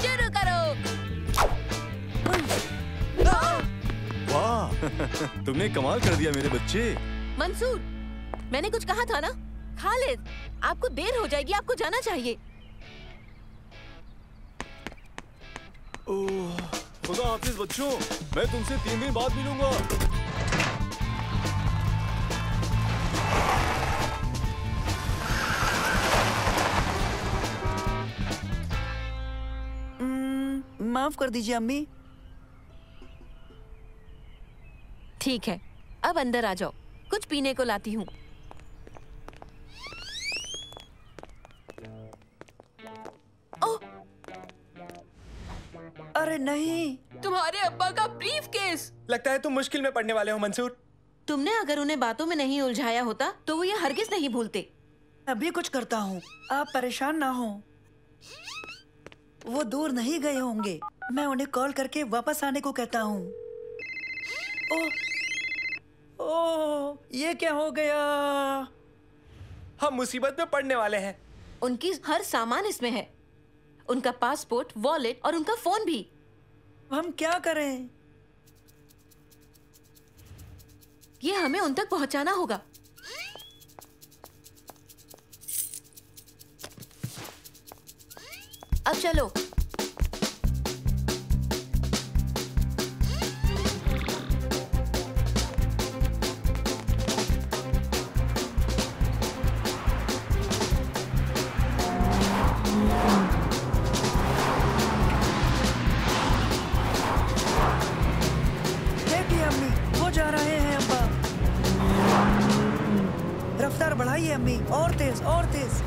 शुरू करो। वाह, तुमने कमाल कर दिया मेरे बच्चे। मंसूर, मैंने कुछ कहा था ना? खालिद, आपको देर हो जाएगी, आपको जाना चाहिए। खुदा हाफिज बच्चों, मैं तुमसे 3 दिन बाद मिलूंगा। माफ कर दीजिए अम्मी। ठीक है, अब अंदर आ जाओ, कुछ पीने को लाती हूँ। अरे नहीं, तुम्हारे अब्बा का ब्रीफकेस। लगता है तुम मुश्किल में पड़ने वाले हो मंसूर। तुमने अगर उन्हें बातों में नहीं उलझाया होता तो वो ये हरगिज नहीं भूलते। अभी कुछ करता हूँ, आप परेशान ना हो। वो दूर नहीं गए होंगे, मैं उन्हें कॉल करके वापस आने को कहता हूँ। ओह, ये क्या हो गया? हम मुसीबत में पड़ने वाले हैं। उनकी हर सामान इसमें है, उनका पासपोर्ट, वॉलेट और उनका फोन भी। हम क्या करें? ये हमें उन तक पहुंचाना होगा। अब चलो। देखिए अम्मी, वो जा रहे हैं अब्बा। रफ्तार बढ़ाइए अम्मी, और तेज और तेज।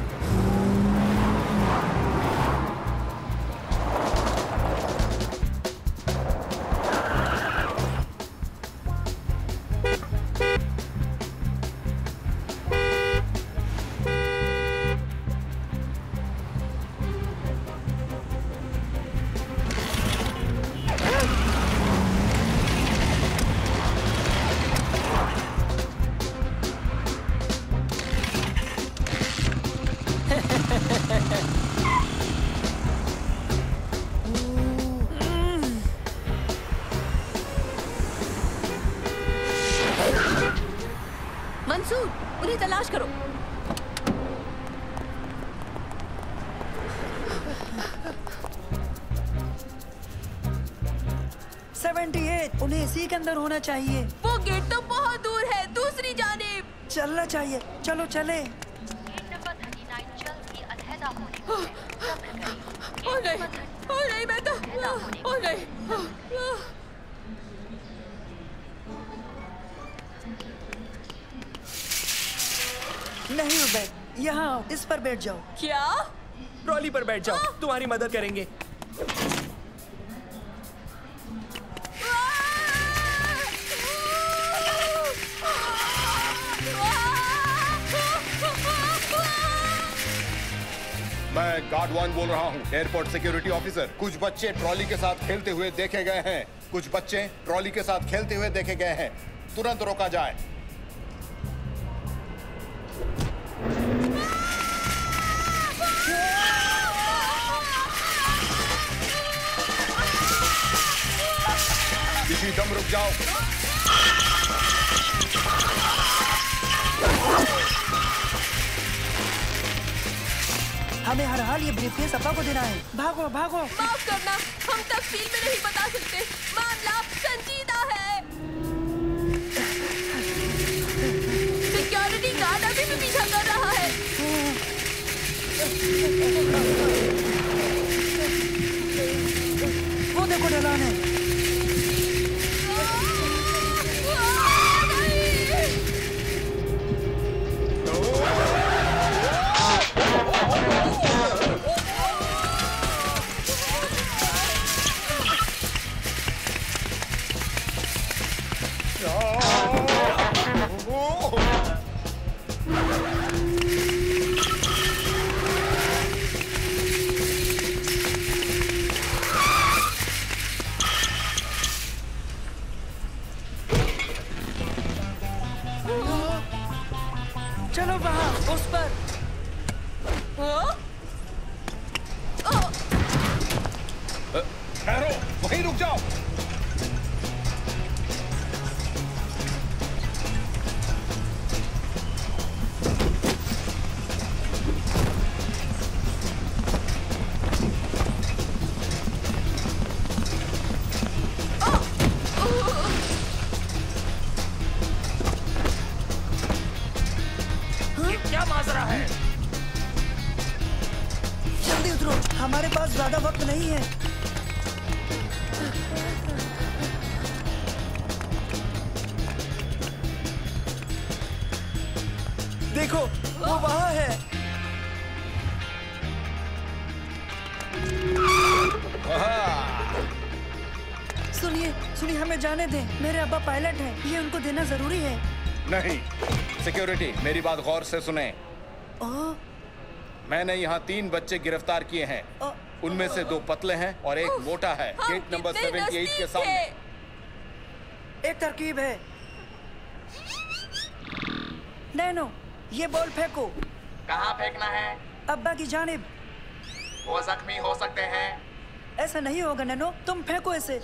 मंसूर, उन्हें तलाश करो। उन्हें इसी के अंदर होना चाहिए। वो गेट तो बहुत दूर है, दूसरी जानिब। चलना चाहिए, चलो चले। ओ नहीं, मैं तो ओ नहीं। नहीं उबैद, यहाँ आओ, इस पर बैठ जाओ। क्या? ट्रॉली पर बैठ जाओ, तुम्हारी मदद करेंगे। मैं गार्ड 1 बोल रहा हूँ, एयरपोर्ट सिक्योरिटी ऑफिसर। कुछ बच्चे ट्रॉली के साथ खेलते हुए देखे गए हैं। कुछ बच्चे ट्रॉली के साथ खेलते हुए देखे गए हैं। तुरंत रोका जाए। किसी दम रुक जाओ। हमें हर हाल ये ब्रीफकेस अब्बा को देना है। भागो भागो। माफ करना, हम तफसील में नहीं बता सकते, मामला संजीदा है। सिक्योरिटी गार्ड अभी भी पीछा कर रहा है। वो देखो ढलान है। चलो वहाँ, उस पर। ठहरो, वहीं रुक जाओ। क्या माजरा है? जल्दी उतरो, हमारे पास ज्यादा वक्त नहीं है। देखो, वो वहाँ है। सुनिए सुनिए, हमें जाने दें। मेरे अब्बा पायलट हैं, ये उनको देना जरूरी है। नहीं, सिक्योरिटी मेरी बात गौर से सुने। मैंने यहाँ 3 बच्चे गिरफ्तार किए हैं। उनमें से 2 पतले हैं और 1 मोटा है। गेट नंबर 78 के सामने। एक तरकीब है। नैनो, ये बॉल फेंको। कहाँ फेंकना है? अब्बा की जानिब। वो जख्मी हो सकते हैं। ऐसा नहीं होगा नैनो, तुम फेंको इसे।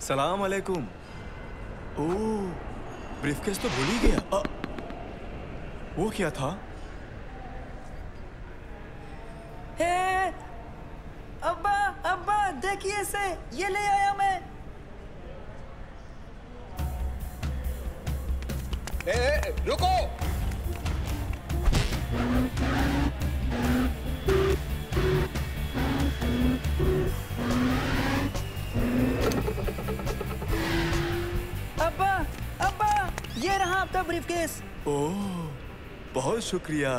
सलाम अलैकुम। ओह, ब्रीफकेस तो भूल ही गया। वो क्या था? हे, अब्बा अब्बा देखिए इसे, ये ले आया मैं। रुको। अब्बा अब्बा, ये रहा आपका ब्रीफकेस। ओह, बहुत शुक्रिया।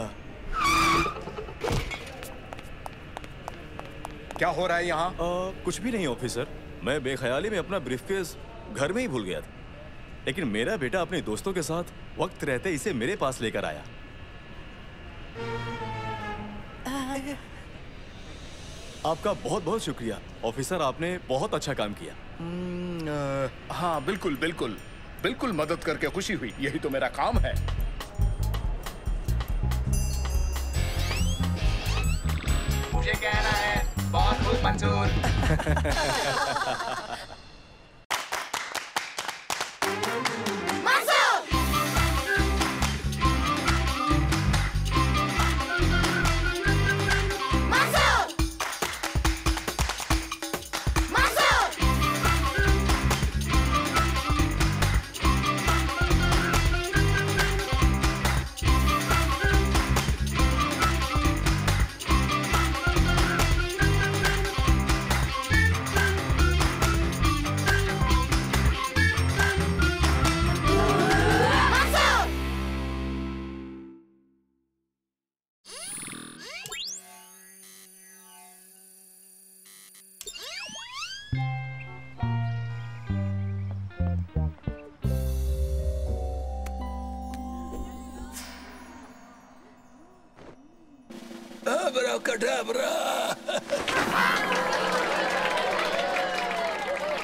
क्या हो रहा है यहाँ? कुछ भी नहीं ऑफिसर, मैं बेख्याली में अपना ब्रीफकेस घर में ही भूल गया था, लेकिन मेरा बेटा अपने दोस्तों के साथ वक्त रहते इसे मेरे पास लेकर आया। आपका बहुत बहुत शुक्रिया ऑफिसर, आपने बहुत अच्छा काम किया। हाँ बिल्कुल बिल्कुल बिल्कुल, मदद करके खुशी हुई, यही तो मेरा काम है। मुझे कहना है बहुत खूब मंजूर।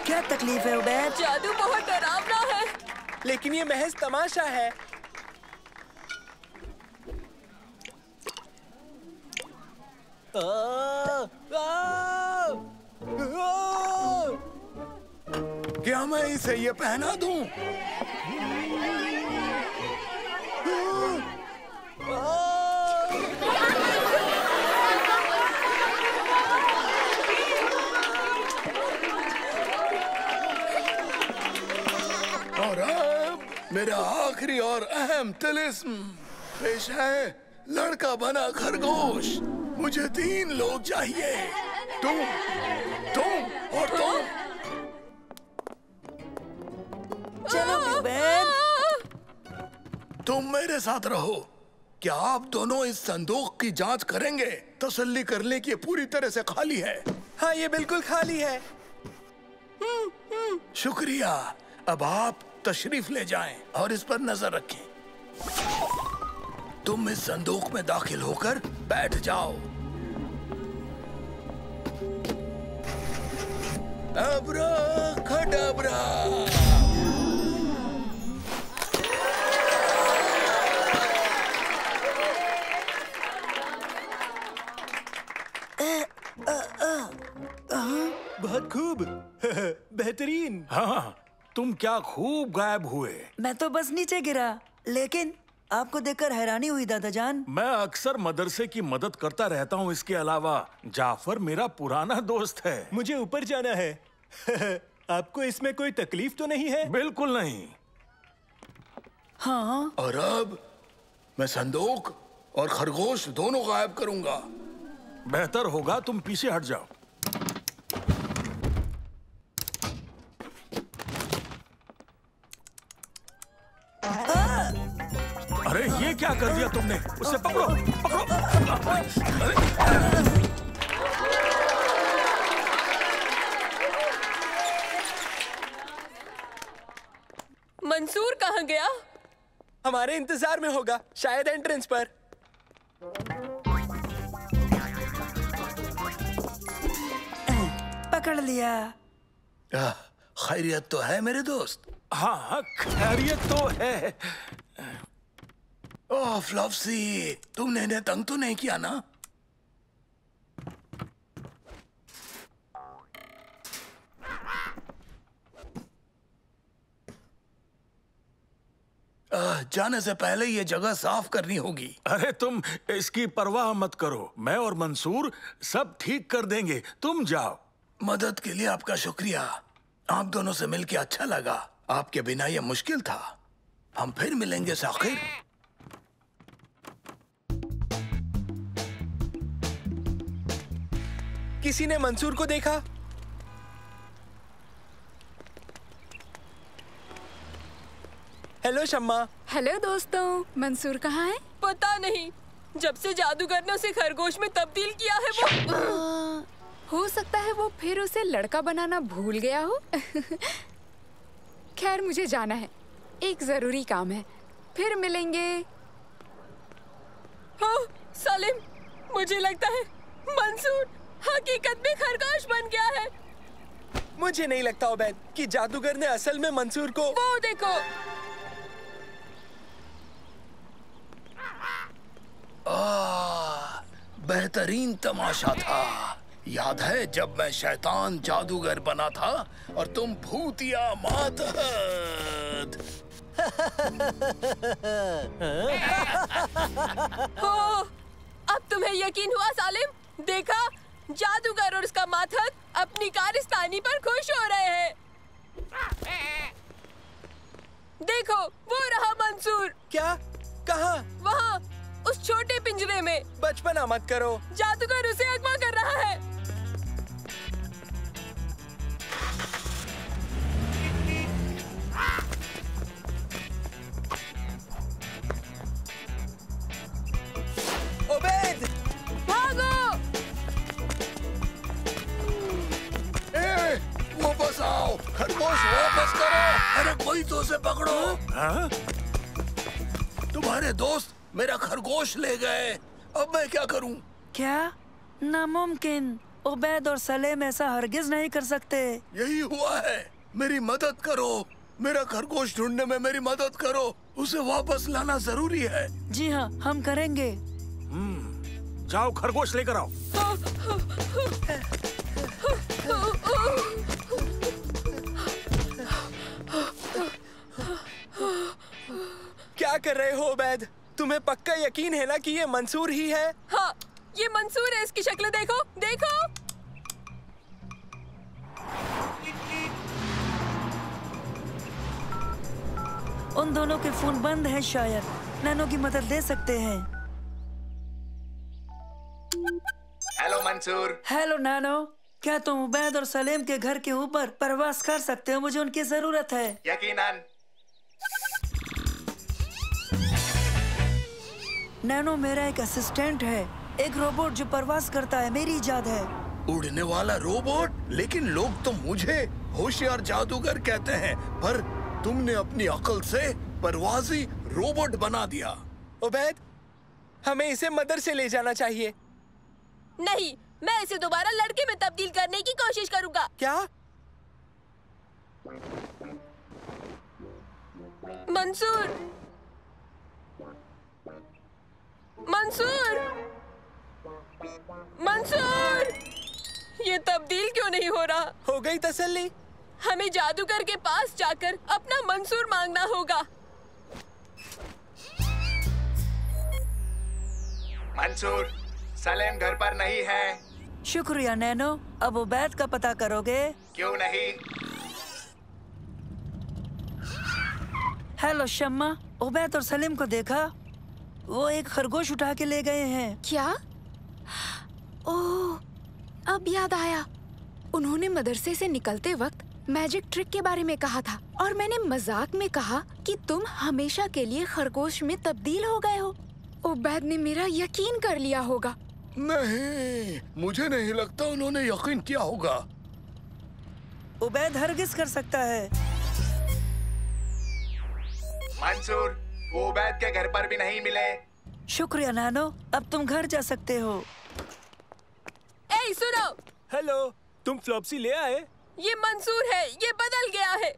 क्या तकलीफ है उबैद? जादू बहुत डरावना है। लेकिन ये महज तमाशा है। क्या मैं इसे ये पहना दूं? और अब मेरा आखिरी और अहम तिलिस्म पेश है, लड़का बना खरगोश। मुझे 3 लोग चाहिए, तुम और तुम। चलो उबैद, तुम मेरे साथ रहो। क्या आप दोनों इस संदूक की जांच करेंगे? तसल्ली कर लें कि ये पूरी तरह से खाली है। हाँ, ये बिल्कुल खाली है। शुक्रिया। अब आप तशरीफ ले जाएं और इस पर नजर रखें। तुम इस संदूक में दाखिल होकर बैठ जाओ। अब्रा खडबरा। बहुत खूब। बेहतरीन। हाँ, तुम क्या खूब गायब हुए। मैं तो बस नीचे गिरा, लेकिन आपको देखकर हैरानी हुई दादाजान। मैं अक्सर मदरसे की मदद करता रहता हूँ। इसके अलावा जाफर मेरा पुराना दोस्त है। मुझे ऊपर जाना है। आपको इसमें कोई तकलीफ तो नहीं है? बिल्कुल नहीं। हाँ। और अब मैं संदूक और खरगोश दोनों गायब करूंगा। बेहतर होगा तुम पीछे हट जाओ। अरे ये क्या कर दिया तुमने? उसे पकड़ो, पकड़ो। मंसूर कहाँ गया? हमारे इंतजार में होगा, शायद एंट्रेंस पर। पकड़ लिया। खैरियत तो है मेरे दोस्त? हाँ, खैरियत तो है। ओह फ्लॉप्सी, तुमने इन्हें तंग तो नहीं किया ना? जाने से पहले ये जगह साफ करनी होगी। अरे तुम इसकी परवाह मत करो, मैं और मंसूर सब ठीक कर देंगे, तुम जाओ। मदद के लिए आपका शुक्रिया। आप दोनों से मिलके अच्छा लगा। आपके बिना ये मुश्किल था। हम फिर मिलेंगे साकिर। किसी ने मंसूर को देखा? हेलो शम्मा। हेलो दोस्तों, मंसूर कहाँ है? पता नहीं, जब से जादूगर ने उसे खरगोश में तब्दील किया है वो। हो सकता है वो फिर उसे लड़का बनाना भूल गया हो। खैर मुझे जाना है, एक जरूरी काम है, फिर मिलेंगे। हाँ, सलीम, मुझे लगता है मंसूर हकीकत में खरगोश बन गया है। मुझे नहीं लगता उबैद कि जादूगर ने असल में मंसूर को। वो देखो। बेहतरीन तमाशा था। याद है जब मैं शैतान जादूगर बना था और तुम भूतिया मातहत। हो, अब तुम्हें यकीन हुआ सालिम? देखा, जादूगर और उसका मातहत अपनी कारस्तानी पर खुश हो रहे हैं। देखो, वो रहा मंसूर। क्या? कहाँ? वहाँ, उस छोटे पिंजरे में। बचपना मत करो। जादूगर उसे अगवा कर रहा है। उबैद, भागो! वापस आओ, खरगोश वापस करो। अरे कोई तो उसे पकड़ो। हाँ? तुम्हारे दोस्त मेरा खरगोश ले गए, अब मैं क्या करूं? क्या? नामुमकिन। उबैद और सलेम ऐसा हरगिज नहीं कर सकते। यही हुआ है। मेरी मदद करो, मेरा खरगोश ढूंढने में मेरी मदद करो। उसे वापस लाना जरूरी है। जी हाँ, हम करेंगे। जाओ खरगोश लेकर आओ। क्या कर रहे हो उबैद? तुम्हें पक्का यकीन है ना कि ये मंसूर ही है? हाँ, ये मंसूर है। इसकी शक्ल देखो, देखो। उन दोनों के फोन बंद हैं, शायद नैनो की मदद ले सकते हैं। हेलो मंसूर। हेलो नैनो, क्या तुम उबैद और सलेम के घर के ऊपर प्रवास कर सकते हो? मुझे उनकी जरूरत है। यकीनन। नैनो मेरा एक असिस्टेंट है, एक रोबोट जो प्रवास करता है, मेरी इजाद है। उड़ने वाला रोबोट? लेकिन लोग तो मुझे होशियार जादूगर कहते हैं, पर तुमने अपनी अकल से परवाजी रोबोट बना दिया। उबैद, हमें इसे मदर से ले जाना चाहिए। नहीं, मैं इसे दोबारा लड़के में तब्दील करने की कोशिश करूंगा। क्या? मंसूर, मंसूर, मंसूर, ये तब्दील क्यों नहीं हो रहा? हो गई तसल्ली? हमें जादूगर के पास जाकर अपना मंसूर मांगना होगा। मंसूर, सलेम घर पर नहीं है। शुक्रिया नैनो। अब उबैद का पता करोगे? क्यों नहीं? हेलो शम्मा, उबैद और सलीम को देखा? वो एक खरगोश उठा के ले गए हैं। क्या? ओह, अब याद आया। उन्होंने मदरसे से निकलते वक्त मैजिक ट्रिक के बारे में कहा था और मैंने मजाक में कहा कि तुम हमेशा के लिए खरगोश में तब्दील हो गए हो। उबैद ने मेरा यकीन कर लिया होगा। नहीं, मुझे नहीं लगता उन्होंने यकीन किया होगा। उबैद हरगिज कर सकता है। मंसूर, वो उबैद के घर पर भी नहीं मिले। शुक्रिया नानो, अब तुम घर जा सकते हो। ए, सुनो। हेलो, तुम फ्लॉप्सी ले आए? ये मंसूर है, ये बदल गया है।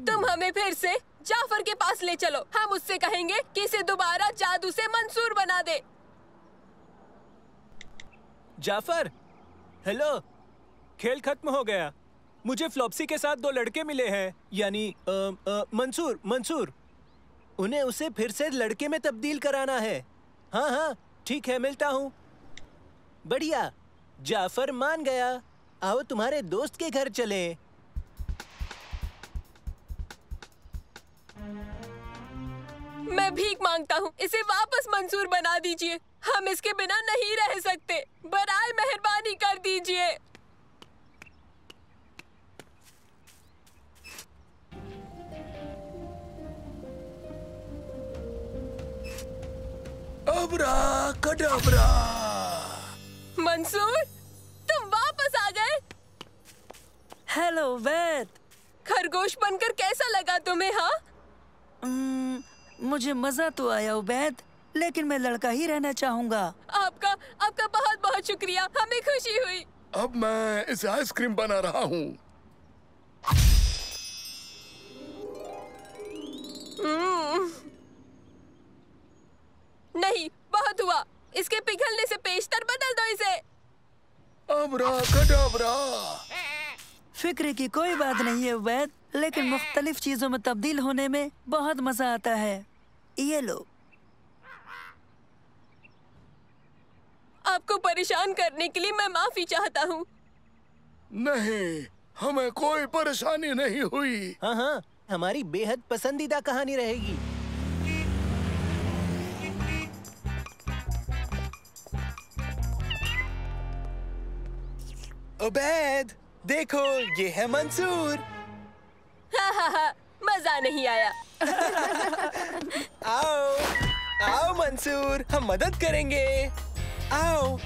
तुम हमें फिर से जाफर के पास ले चलो। हम उससे कहेंगे कि इसे दोबारा जादू से मंसूर बना दे। जाफर, हेलो। खेल खत्म हो गया। मुझे फ्लॉप्सी के साथ 2 लड़के मिले हैं, यानी मंसूर। उन्हें उसे फिर से लड़के में तब्दील कराना है। हाँ, ठीक है, मिलता हूँ। बढ़िया, जाफर मान गया। आओ तुम्हारे दोस्त के घर चले। मैं भीख मांगता हूँ, इसे वापस मंसूर बना दीजिए। हम इसके बिना नहीं रह सकते। बराए मेहरबानी कर दीजिए। अबरा कडबरा। मंसूर, तुम वापस आ गए। हेलो वैद। खरगोश बनकर कैसा लगा तुम्हें? हाँ, मुझे मजा तो आया उबैद, लेकिन मैं लड़का ही रहना चाहूँगा। आपका बहुत बहुत शुक्रिया, हमें खुशी हुई। अब मैं इसे आइसक्रीम बना रहा हूँ। नहीं, बहुत हुआ। इसके पिघलने से पेशतर बदल दो इसे। अब्राकडाब्रा। फिक्र की कोई बात नहीं है उबैद, लेकिन मुख्तलिफ चीजों में तब्दील होने में बहुत मजा आता है। ये लो। आपको परेशान करने के लिए मैं माफी चाहता हूँ। नहीं, हमें कोई परेशानी नहीं हुई। हाँ, हमारी बेहद पसंदीदा कहानी रहेगी। उबैद, देखो, ये है मंसूर। हाँ, मजा नहीं आया। आओ मंसूर, हम मदद करेंगे। आओ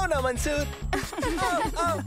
ना मंसूर। आओ।